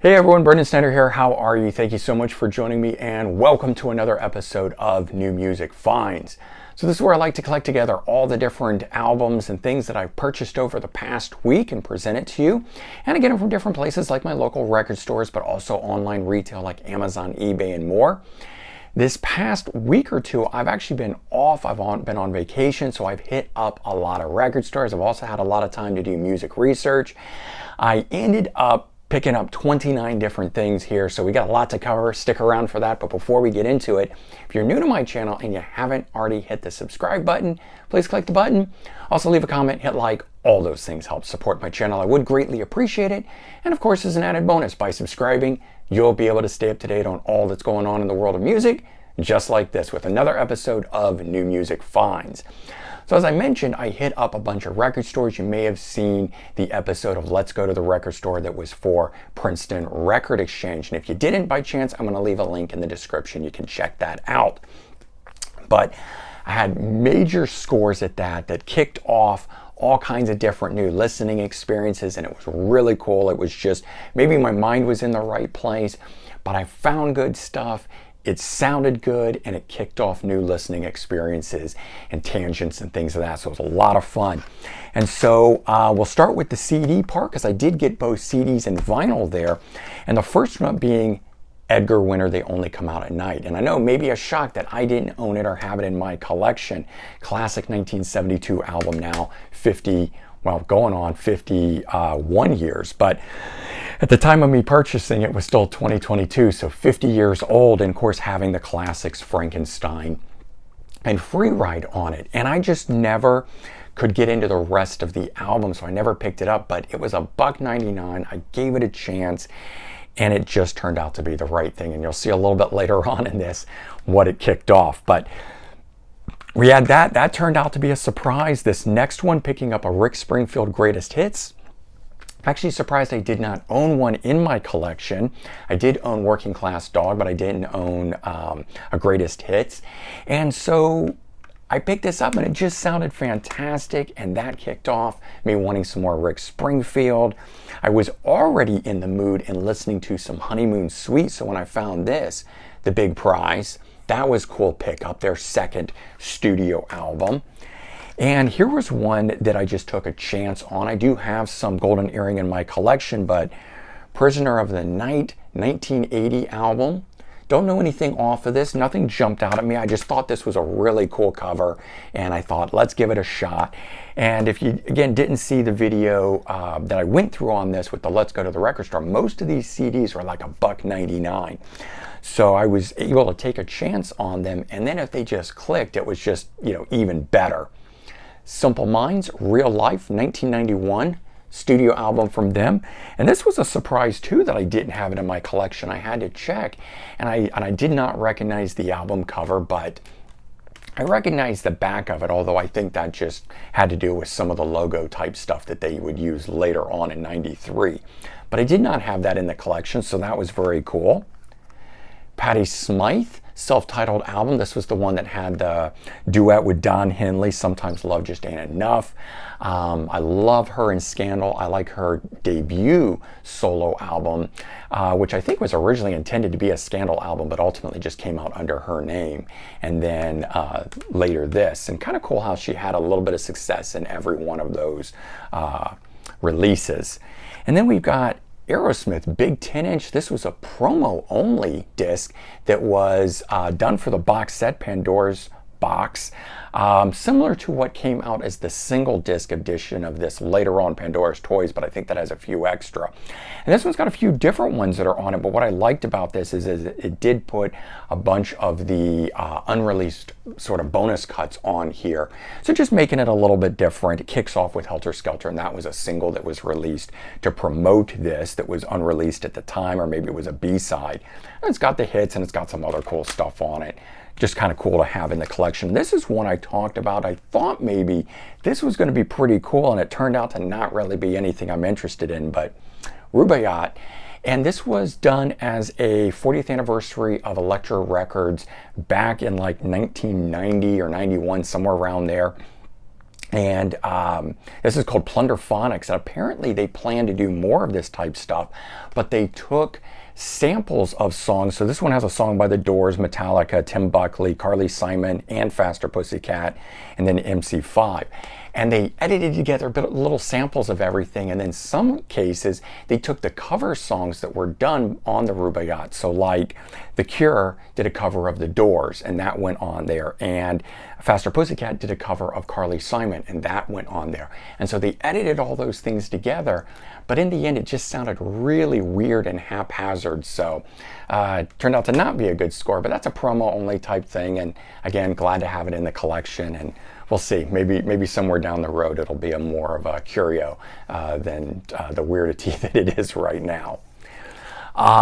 Hey everyone, Brendan Snyder here. How are you? Thank you so much for joining me and welcome to another episode of New Music Finds. So this is where I like to collect together all the different albums and things that I've purchased over the past week and present it to you. And I get them from different places like my local record stores, but also online retail like Amazon, eBay, and more. This past week or two, I've actually been off. I've been on vacation, so I've hit up a lot of record stores. I've also had a lot of time to do music research. I ended up picking up 29 different things here, so we got a lot to cover. Stick around for that. But before we get into it, if you're new to my channel and you haven't already hit the subscribe button, please click the button. Also leave a comment, hit like. All those things help support my channel. I would greatly appreciate it. And of course, as an added bonus, by subscribing, you'll be able to stay up to date on all that's going on in the world of music, just like this, with another episode of New Music Finds. So as I mentioned, I hit up a bunch of record stores. You may have seen the episode of Let's Go to the Record Store that was for Princeton Record Exchange. And if you didn't by chance, I'm going to leave a link in the description. You can check that out. But I had major scores at that kicked off all kinds of different new listening experiences, and it was really cool. It was just, maybe my mind was in the right place, but I found good stuff. It sounded good, and it kicked off new listening experiences and tangents and things of that. So it was a lot of fun. And so we'll start with the CD part, because I did get both CDs and vinyl there. And the first one being Edgar Winter, They Only Come Out at Night. And I know maybe a shock that I didn't own it or have it in my collection. Classic 1972 album, now 50, well, going on 51 years. But at the time of me purchasing it was still 2022, so 50 years old, and of course having the classics Frankenstein and Free Ride on it. And I just never could get into the rest of the album, so I never picked it up, but it was $1.99. I gave it a chance, and it just turned out to be the right thing. And you'll see a little bit later on in this what it kicked off. But we had that turned out to be a surprise. This next one, picking up a Rick Springfield Greatest Hits. I'm actually surprised I did not own one in my collection. I did own Working Class Dog, but I didn't own a Greatest Hits. And so I picked this up, and it just sounded fantastic, and that kicked off me wanting some more Rick Springfield. I was already in the mood and listening to some Honeymoon Suite, so when I found this, The Big Prize, that was cool pickup, their second studio album. And here was one that I just took a chance on. I do have some Golden Earring in my collection, but Prisoner of the Night, 1980 album. Don't know anything off of this. Nothing jumped out at me. I just thought this was a really cool cover, and I thought, let's give it a shot. And if you, again, didn't see the video that I went through on this with the Let's Go to the Record Store, most of these CDs were like $1.99. So I was able to take a chance on them, and then if they just clicked, it was just, even better. Simple Minds, Real Life, 1991. Studio album from them, and this was a surprise too that I didn't have it in my collection. I had to check, and I did not recognize the album cover, but I recognized the back of it, although I think that just had to do with some of the logo type stuff that they would use later on in '93. But I did not have that in the collection, so that was very cool. Patti Smythe, self-titled album. This was the one that had the duet with Don Henley, Sometimes Love Just Ain't Enough. I love her in Scandal. I like her debut solo album, which I think was originally intended to be a Scandal album, but ultimately just came out under her name. And then later this. And kind of cool how she had a little bit of success in every one of those releases. And then we've got Aerosmith, big 10-inch. This was a promo-only disc that was done for the box set, Pandora's Box, similar to what came out as the single disc edition of this later on, Pandora's Toys, but I think that has a few extra. And this one's got a few different ones that are on it, but what I liked about this is it did put a bunch of the unreleased sort of bonus cuts on here. So just making it a little bit different. It kicks off with Helter Skelter, and that was a single that was released to promote this that was unreleased at the time, or maybe it was a B-side. And it's got the hits, and it's got some other cool stuff on it. Just kind of cool to have in the collection. This is one I talked about. I thought maybe this was going to be pretty cool, and it turned out to not really be anything I'm interested in, but Rubaiyat. And this was done as a 40th anniversary of Elektra Records back in like 1990 or 91, somewhere around there. And this is called Plunderphonics. And apparently they plan to do more of this type stuff, but they took samples of songs. So this one has a song by The Doors, Metallica, Tim Buckley, Carly Simon, and Faster Pussycat, and then MC5. And they edited together little samples of everything. And then some cases, they took the cover songs that were done on the Rubaiyat. So like The Cure did a cover of The Doors, and that went on there. And Faster Pussycat did a cover of Carly Simon, and that went on there. And so they edited all those things together. But in the end, it just sounded really weird and haphazard. So it turned out to not be a good score, but that's a promo only type thing. And again, glad to have it in the collection. And we'll see, maybe somewhere down the road, it'll be more of a curio than the weirdity that it is right now.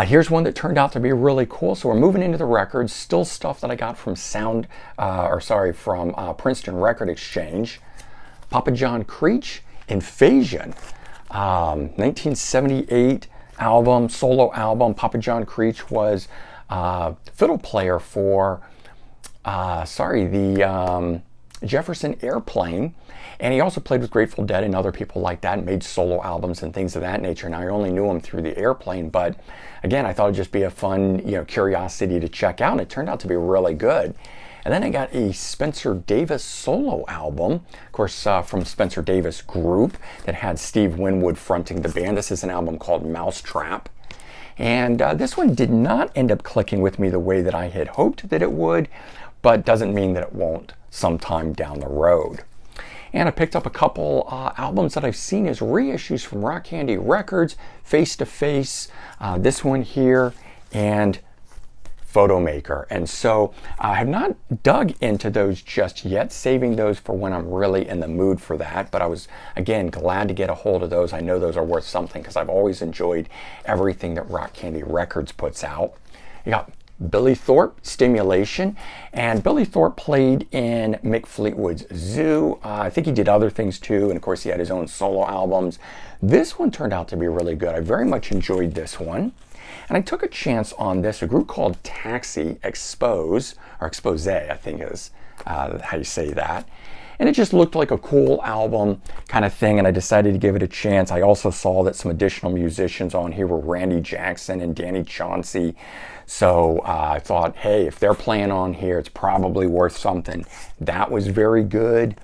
Here's one that turned out to be really cool. So we're moving into the records, still stuff that I got from Princeton Record Exchange. Papa John Creech, Invasion. 1978 album, solo album. Papa John Creech was fiddle player for, the Jefferson Airplane, and he also played with Grateful Dead and other people like that and made solo albums and things of that nature. And I only knew him through the Airplane, but again, I thought it'd just be a fun, curiosity to check out, and it turned out to be really good. And then I got a Spencer Davis solo album, of course, from Spencer Davis Group, that had Steve Winwood fronting the band. This is an album called Mousetrap. And this one did not end up clicking with me the way that I had hoped that it would, but doesn't mean that it won't sometime down the road. And I picked up a couple albums that I've seen as reissues from Rock Candy Records, Face to Face, this one here, and Photomaker. And so I have not dug into those just yet, saving those for when I'm really in the mood for that. But I was, again, glad to get a hold of those. I know those are worth something because I've always enjoyed everything that Rock Candy Records puts out. You got Billy Thorpe, Stimulation, and Billy Thorpe played in Mick Fleetwood's Zoo. I think he did other things too, and of course he had his own solo albums. This one turned out to be really good. I very much enjoyed this one. And I took a chance on this, a group called Taxi Expose, or Expose, I think is how you say that. And it just looked like a cool album kind of thing, and I decided to give it a chance. I also saw that some additional musicians on here were Randy Jackson and Danny Chauncey. So I thought, hey, if they're playing on here, it's probably worth something. That was very good.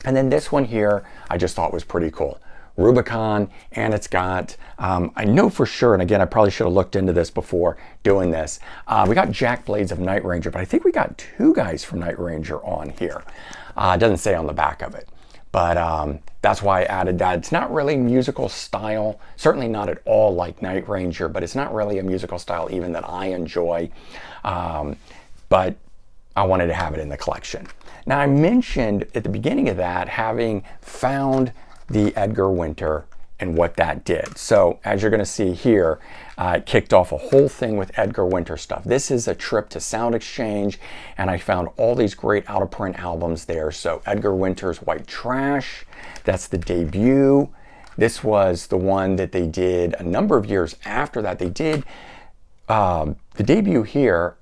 And then this one here, I just thought was pretty cool. Rubicon, and it's got, I know for sure, and again, I probably should have looked into this before doing this. We got Jack Blades of Night Ranger, but I think we got two guys from Night Ranger on here. It doesn't say on the back of it, but that's why I added that. It's not really musical style, certainly not at all like Night Ranger, but it's not really a musical style even that I enjoy, but I wanted to have it in the collection. Now, I mentioned at the beginning of that having found the Edgar Winter and what that did. So as you're going to see here, it kicked off a whole thing with Edgar Winter stuff. This is a trip to Sound Exchange, and I found all these great out-of-print albums there. So Edgar Winter's White Trash, that's the debut. This was the one that they did a number of years after that. They did the debut here,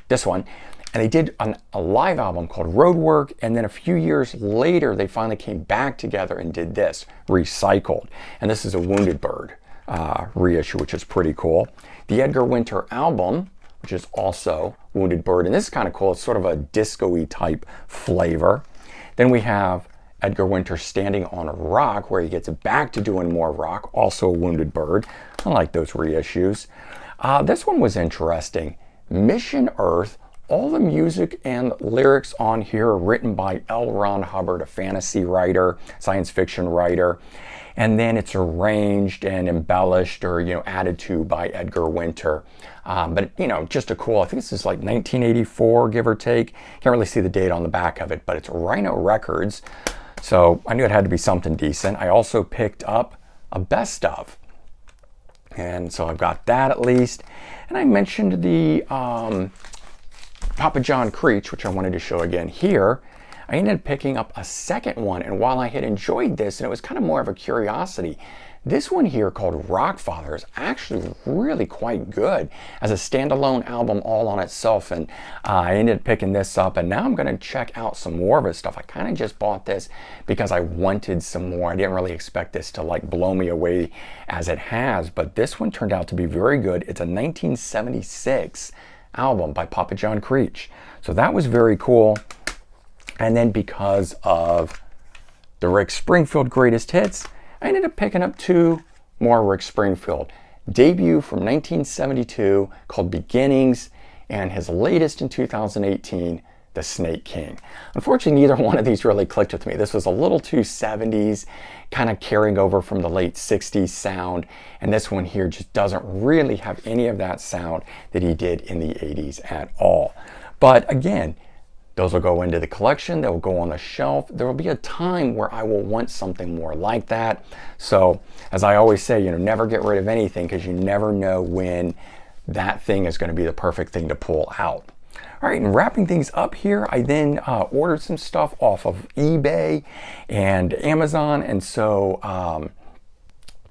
this one, and they did a live album called Roadwork, and then a few years later, they finally came back together and did this, Recycled. And this is a Wounded Bird reissue, which is pretty cool. The Edgar Winter album, which is also Wounded Bird, and this is kind of cool. It's sort of a disco-y type flavor. Then we have Edgar Winter Standing on a Rock, where he gets back to doing more rock, also a Wounded Bird. I like those reissues. This one was interesting. Mission Earth. All the music and lyrics on here are written by L. Ron Hubbard, a fantasy writer, science fiction writer. And then it's arranged and embellished or, added to by Edgar Winter. But, just a cool, I think this is like 1984, give or take. Can't really see the date on the back of it, but it's Rhino Records. So I knew it had to be something decent. I also picked up a best of. And so I've got that at least. And I mentioned the Papa John Creech, which I wanted to show again here. I ended up picking up a second one, and while I had enjoyed this, and it was kind of more of a curiosity, this one here called Rockfather is actually really quite good as a standalone album all on itself, and I ended up picking this up, and now I'm going to check out some more of his stuff. I kind of just bought this because I wanted some more. I didn't really expect this to like blow me away as it has, but this one turned out to be very good. It's a 1976 album by Papa John Creech, so that was very cool. And then because of the Rick Springfield Greatest Hits, I ended up picking up two more Rick Springfield. Debut from 1972 called Beginnings, and his latest in 2018, The Snake King. Unfortunately, neither one of these really clicked with me. This was a little too 70s, kind of carrying over from the late 60s sound, and this one here just doesn't really have any of that sound that he did in the 80s at all. But again, those will go into the collection, they'll go on the shelf. There will be a time where I will want something more like that. So, as I always say, never get rid of anything, because you never know when that thing is going to be the perfect thing to pull out. All right, and wrapping things up here, I then ordered some stuff off of eBay and Amazon, and so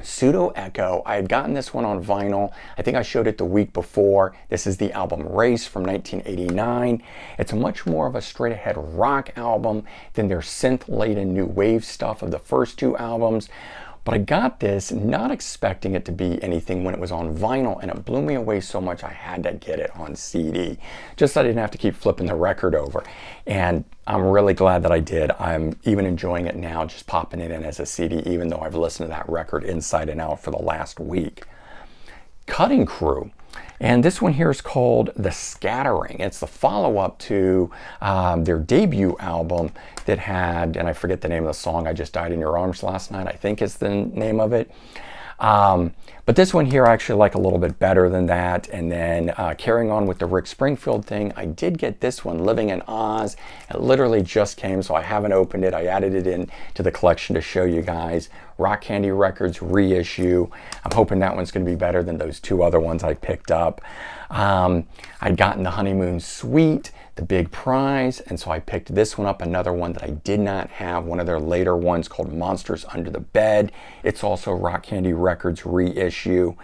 Pseudo Echo, I had gotten this one on vinyl. I think I showed it the week before. This is the album Race from 1989. It's much more of a straight ahead rock album than their synth-laden new wave stuff of the first two albums. But I got this not expecting it to be anything when it was on vinyl, and it blew me away so much I had to get it on CD, just so I didn't have to keep flipping the record over. And I'm really glad that I did. I'm even enjoying it now, just popping it in as a CD, even though I've listened to that record inside and out for the last week. Cutting Crew. And this one here is called The Scattering. It's the follow-up to their debut album that had, and I forget the name of the song, I Just Died in Your Arms Last Night, I think is the name of it. But this one here I actually like a little bit better than that. And then carrying on with the Rick Springfield thing, I did get this one, Living in Oz. It literally just came, so I haven't opened it. I added it in to the collection to show you guys. Rock Candy Records reissue. I'm hoping that one's going to be better than those two other ones I picked up. I'd gotten the Honeymoon Suite, the Big Prize, and so I picked this one up, another one that I did not have, one of their later ones called Monsters Under the Bed. It's also Rock Candy Records reissue.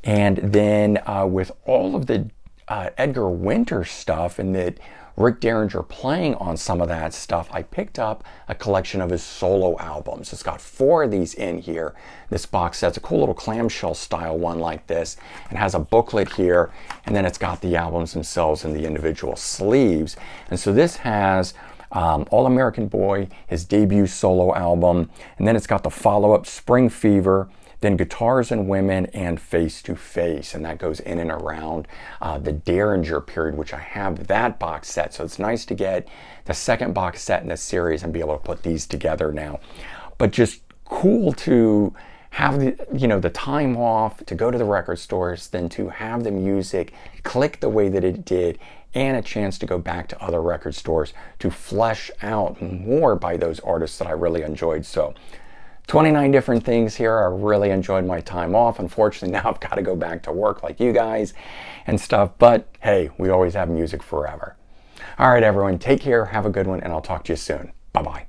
And then with all of the Edgar Winter stuff, and that Rick Derringer playing on some of that stuff, I picked up a collection of his solo albums. It's got 4 of these in here. This box set's a cool little clamshell style one like this, and has a booklet here, and then it's got the albums themselves in the individual sleeves. And so this has All American Boy, his debut solo album, and then it's got the follow-up Spring Fever, then Guitars and Women, and Face to Face, and that goes in and around the Derringer period, which I have that box set, so it's nice to get the second box set in this series and be able to put these together now. But just cool to have the time off to go to the record stores, then to have the music click the way that it did, and a chance to go back to other record stores to flesh out more by those artists that I really enjoyed. So 29 different things here. I really enjoyed my time off. Unfortunately, now I've got to go back to work like you guys and stuff, but hey, we always have music forever. All right, everyone, take care, have a good one, and I'll talk to you soon. Bye-bye.